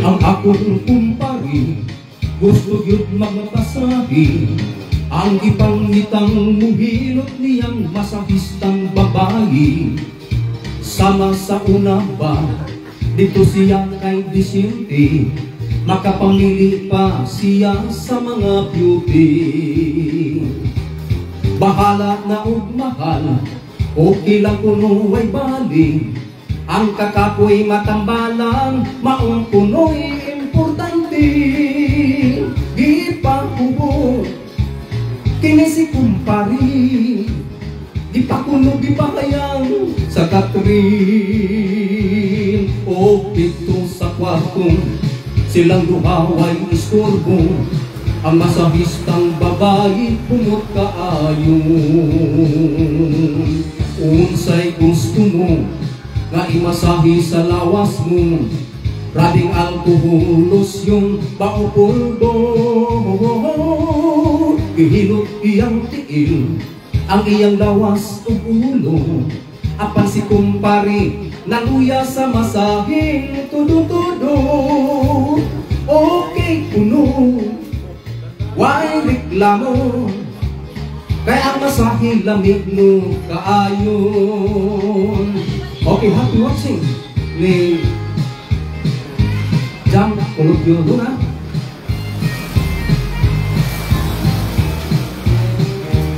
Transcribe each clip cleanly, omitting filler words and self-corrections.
Ang akong kumpari gusto yun magpasahi. Ang ipangitang muhilot niyang masahistang babae. Sama sa una ba, dito siya kay Disyente. Makapamili pa siya sa mga beauty. Bahala na og mahal, okay lang kuno ay bali. Ang kakapoy matambalang, maong kuno'y importante. Di pa kubo, kini si kumpari. Di pa kuno, di pa hayang sa Catherine. O dito sa kwartong, silang duhaway istorbo. Ang masahistang babae pumot kaayon. Unsay gusto mo nga imasahi sa lawas mo, rading alkohol, losyong, paupulbo. Ihilot iyang tiil ang iyang lawas o ulo. Apan si kumpari naluya sa masahing tudo-tudo. Okay kuno, why reklamo, kaya ang masahe lamig mo kaayon. Okay, happy watching ni Jam Colugio Luna.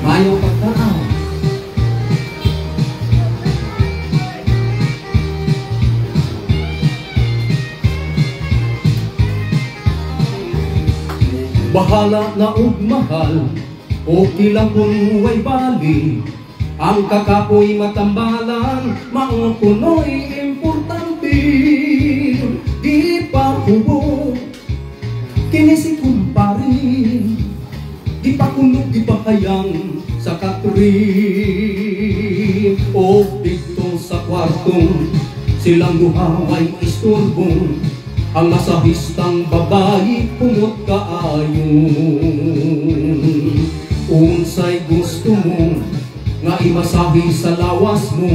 Mayo pagkaaw. Bahala na og mahal, okay lang kung way bali. Ang kakapoy matambalan, maong kuno'y importante. Di pa hubo, kini si kumpari. Di pa kuno, di pa hayang sa Catherine. O dito sa kwartong, silang duhaway istorbo. Ang masahistang babae pumot kaayon. Unsay gusto mo nga imasahi sa lawas mo,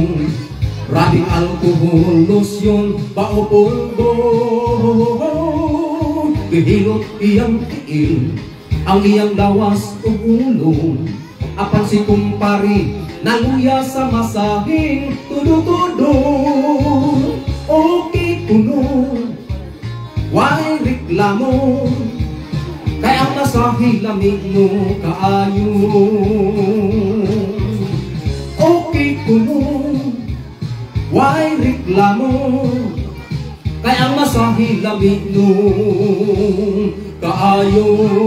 rading alkohol, losyon, paupulbo. Gihilot iyang tiil ang iyang lawas o ulo. Apan si kumpari naluya sa masahing tudo-tudo. Okay kuno, why reklamo, kaya ang masahe lamig mo kaayon. Okay kuno, why reklamo, kaya ang masahe lamig mo kaayon.